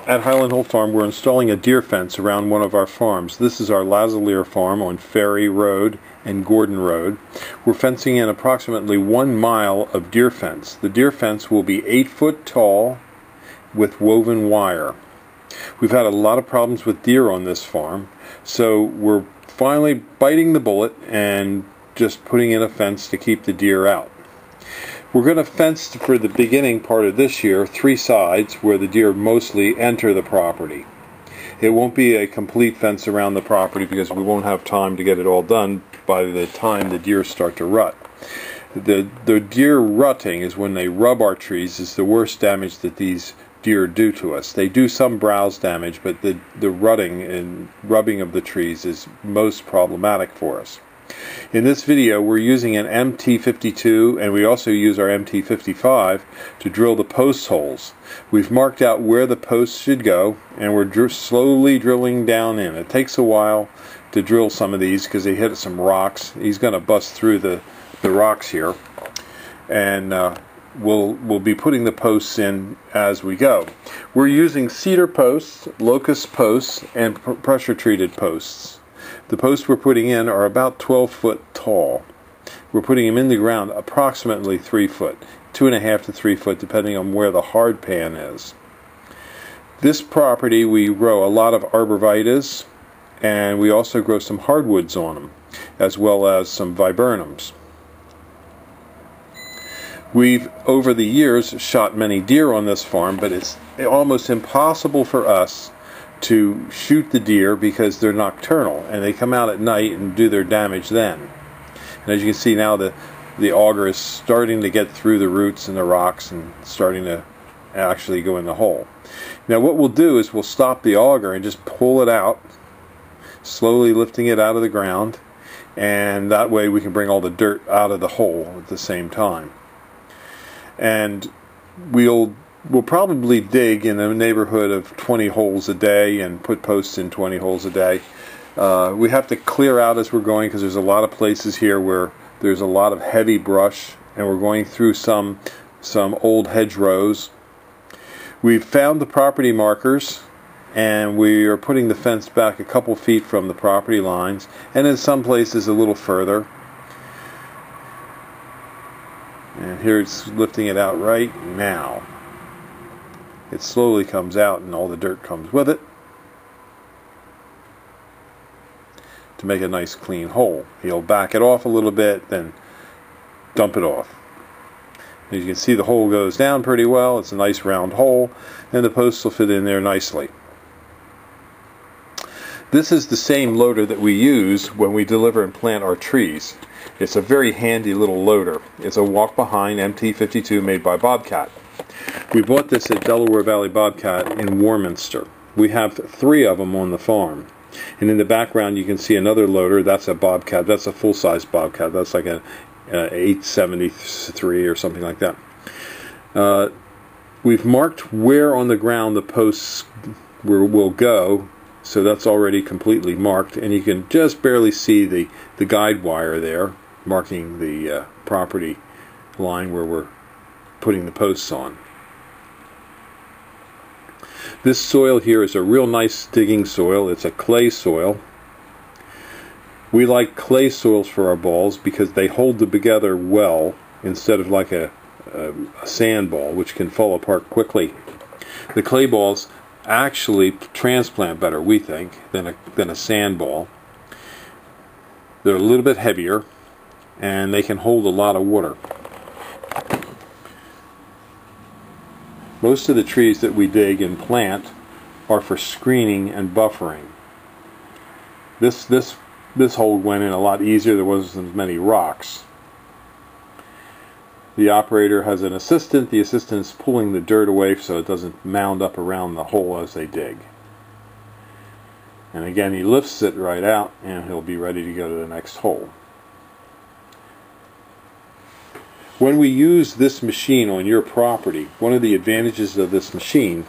At Highland Hole Farm, we're installing a deer fence around one of our farms. This is our Lazalier farm on Ferry Road and Gordon Road. We're fencing in approximately 1 mile of deer fence. The deer fence will be 8 foot tall with woven wire. We've had a lot of problems with deer on this farm, so we're finally biting the bullet and just putting in a fence to keep the deer out. We're going to fence for the beginning part of this year 3 sides where the deer mostly enter the property. It won't be a complete fence around the property because we won't have time to get it all done by the time the deer start to rut. The deer rutting is when they rub our trees is the worst damage that these deer do to us. They do some browse damage, but the rutting and rubbing of the trees is most problematic for us. In this video we're using an MT52 and we also use our MT55 to drill the post holes. We've marked out where the posts should go and we're slowly drilling down in. It takes a while to drill some of these because they hit some rocks. He's going to bust through the rocks here, and we'll be putting the posts in as we go. We're using cedar posts, locust posts, and pressure treated posts. The posts we're putting in are about 12 foot tall. We're putting them in the ground approximately 3 foot, 2.5 to 3 foot, depending on where the hard pan is. This property we grow a lot of arborvitaes, and we also grow some hardwoods on them, as well as some viburnums. We've, over the years, shot many deer on this farm, but it's almost impossible for us to shoot the deer because they're nocturnal and they come out at night and do their damage then. And as you can see now, the auger is starting to get through the roots and the rocks and starting to actually go in the hole. Now what we'll do is we'll stop the auger and just pull it out, slowly lifting it out of the ground, and that way we can bring all the dirt out of the hole at the same time. And we'll probably dig in the neighborhood of 20 holes a day and put posts in 20 holes a day. We have to clear out as we're going because there's a lot of places here where there's a lot of heavy brush, and we're going through some old hedgerows. We've found the property markers, and we are putting the fence back a couple feet from the property lines, and in some places a little further. And here it's lifting it out right now. It slowly comes out and all the dirt comes with it to make a nice clean hole. He'll back it off a little bit, then dump it off. As you can see, the hole goes down pretty well. It's a nice round hole, and the posts will fit in there nicely. This is the same loader that we use when we deliver and plant our trees. It's a very handy little loader. It's a walk-behind MT52 made by Bobcat. We bought this at Delaware Valley Bobcat in Warminster. We have 3 of them on the farm. And in the background you can see another loader. That's a Bobcat. That's a full-size Bobcat. That's like an 873 or something like that. We've marked where on the ground the posts will go, so that's already completely marked. And you can just barely see the guide wire there, marking the property line where we're putting the posts on. This soil here is a real nice digging soil. It's a clay soil. We like clay soils for our balls because they hold them together well instead of like a sand ball, which can fall apart quickly. The clay balls actually transplant better, we think, than a sand ball. They're a little bit heavier and they can hold a lot of water. Most of the trees that we dig and plant are for screening and buffering. This hole went in a lot easier. There wasn't as many rocks. The operator has an assistant. The assistant is pulling the dirt away so it doesn't mound up around the hole as they dig. And again, he lifts it right out and he'll be ready to go to the next hole. When we use this machine on your property, one of the advantages of this machine,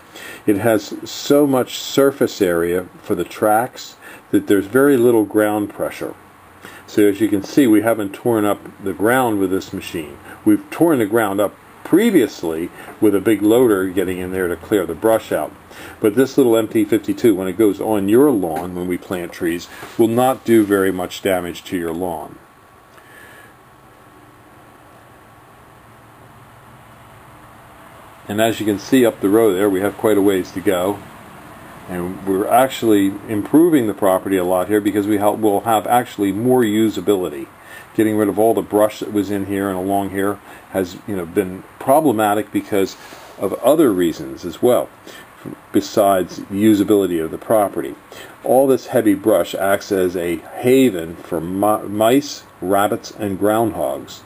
it has so much surface area for the tracks that there's very little ground pressure. So as you can see, we haven't torn up the ground with this machine. We've torn the ground up previously with a big loader getting in there to clear the brush out. But this little MT52, when it goes on your lawn when we plant trees, will not do very much damage to your lawn. And as you can see up the road there, we have quite a ways to go. And we're actually improving the property a lot here because we'll have actually more usability. Getting rid of all the brush that was in here and along here has been problematic because of other reasons as well, besides usability of the property. All this heavy brush acts as a haven for mice, rabbits, and groundhogs,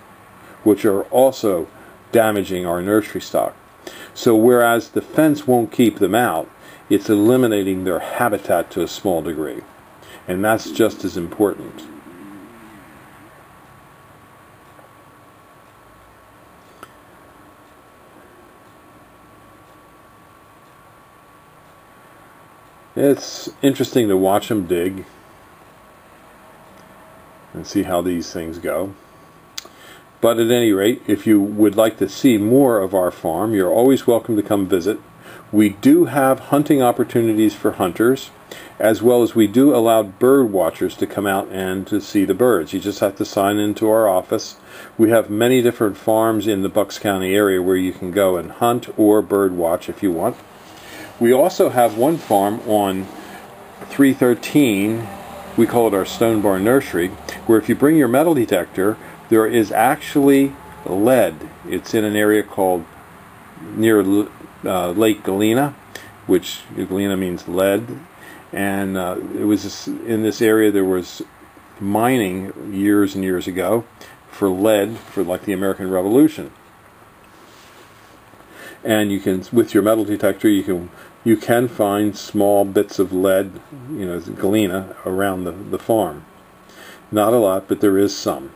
which are also damaging our nursery stock. So whereas the fence won't keep them out, it's eliminating their habitat to a small degree. And that's just as important. It's interesting to watch them dig and see how these things go. But at any rate, if you would like to see more of our farm, you're always welcome to come visit. We do have hunting opportunities for hunters, as well as we do allow bird watchers to come out and to see the birds. You just have to sign into our office. We have many different farms in the Bucks County area where you can go and hunt or bird watch if you want. We also have one farm on 313, we call it our Stone Barn Nursery, where if you bring your metal detector, there is actually lead. It's in an area called near Lake Galena, which Galena means lead, and it was in this area there was mining years and years ago for lead for like the American Revolution. And you can, with your metal detector, you can find small bits of lead, galena, around the farm. Not a lot, but there is some.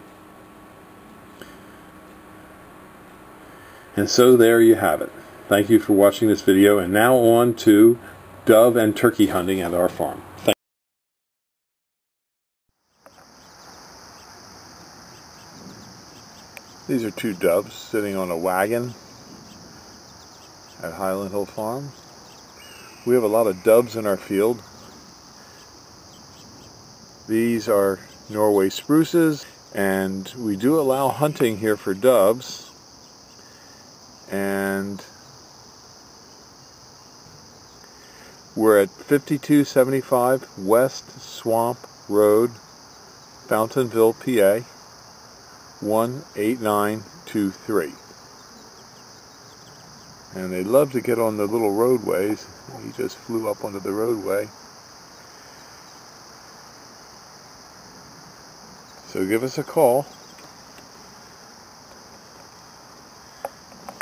And so there you have it. Thank you for watching this video, and now on to dove and turkey hunting at our farm. Thank you. These are two doves sitting on a wagon at Highland Hill Farm. We have a lot of doves in our field. These are Norway spruces, and we do allow hunting here for doves. And we're at 5275 West Swamp Road, Fountainville, PA, 18923. And they love to get on the little roadways. He just flew up onto the roadway. So give us a call.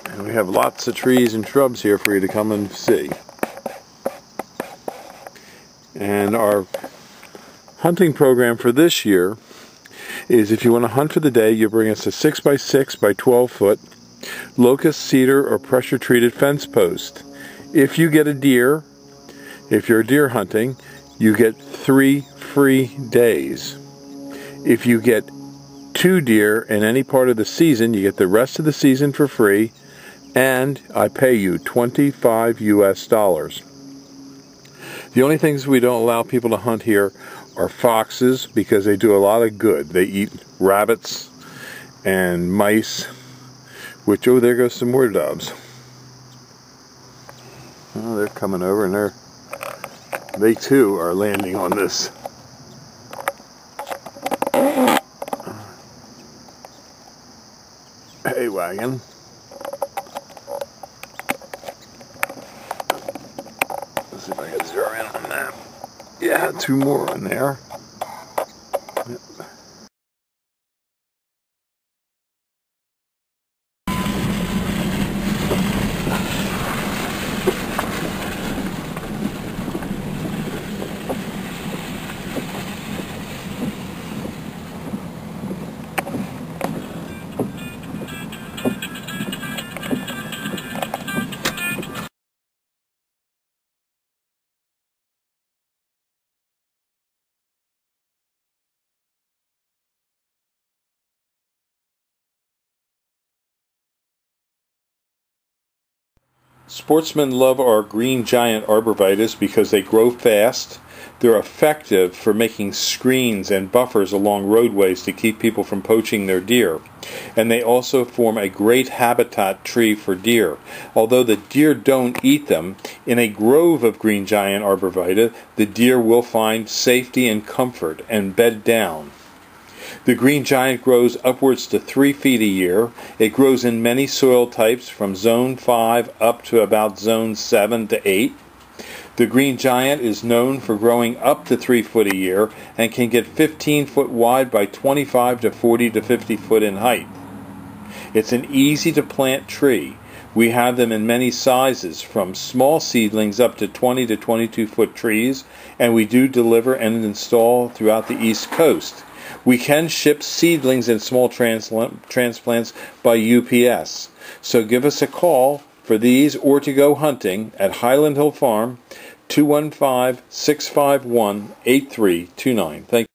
And we have lots of trees and shrubs here for you to come and see. And our hunting program for this year is, if you want to hunt for the day, you bring us a 6x6 by 12 foot locust, cedar, or pressure treated fence post. If you get a deer, if you're deer hunting, you get 3 free days. If you get 2 deer in any part of the season, you get the rest of the season for free, and I pay you $25 US. The only things we don't allow people to hunt here are foxes, because they do a lot of good. They eat rabbits and mice, which, oh, there goes some more doves. Oh, they're coming over, and they too are landing on this hay wagon. Let's see if I can zero in on that. Yeah, 2 more on there. Sportsmen love our green giant arborvitae because they grow fast. They're effective for making screens and buffers along roadways to keep people from poaching their deer. And they also form a great habitat tree for deer. Although the deer don't eat them, in a grove of green giant arborvitae, the deer will find safety and comfort and bed down. The green giant grows upwards to 3 feet a year. It grows in many soil types from zone 5 up to about zone 7 to 8. The green giant is known for growing up to 3 foot a year and can get 15 foot wide by 25 to 40 to 50 foot in height. It's an easy to plant tree. We have them in many sizes, from small seedlings up to 20 to 22 foot trees, and we do deliver and install throughout the East Coast. We can ship seedlings and small transplants by UPS. So give us a call for these or to go hunting at Highland Hill Farm, 215-651-8329. Thank you.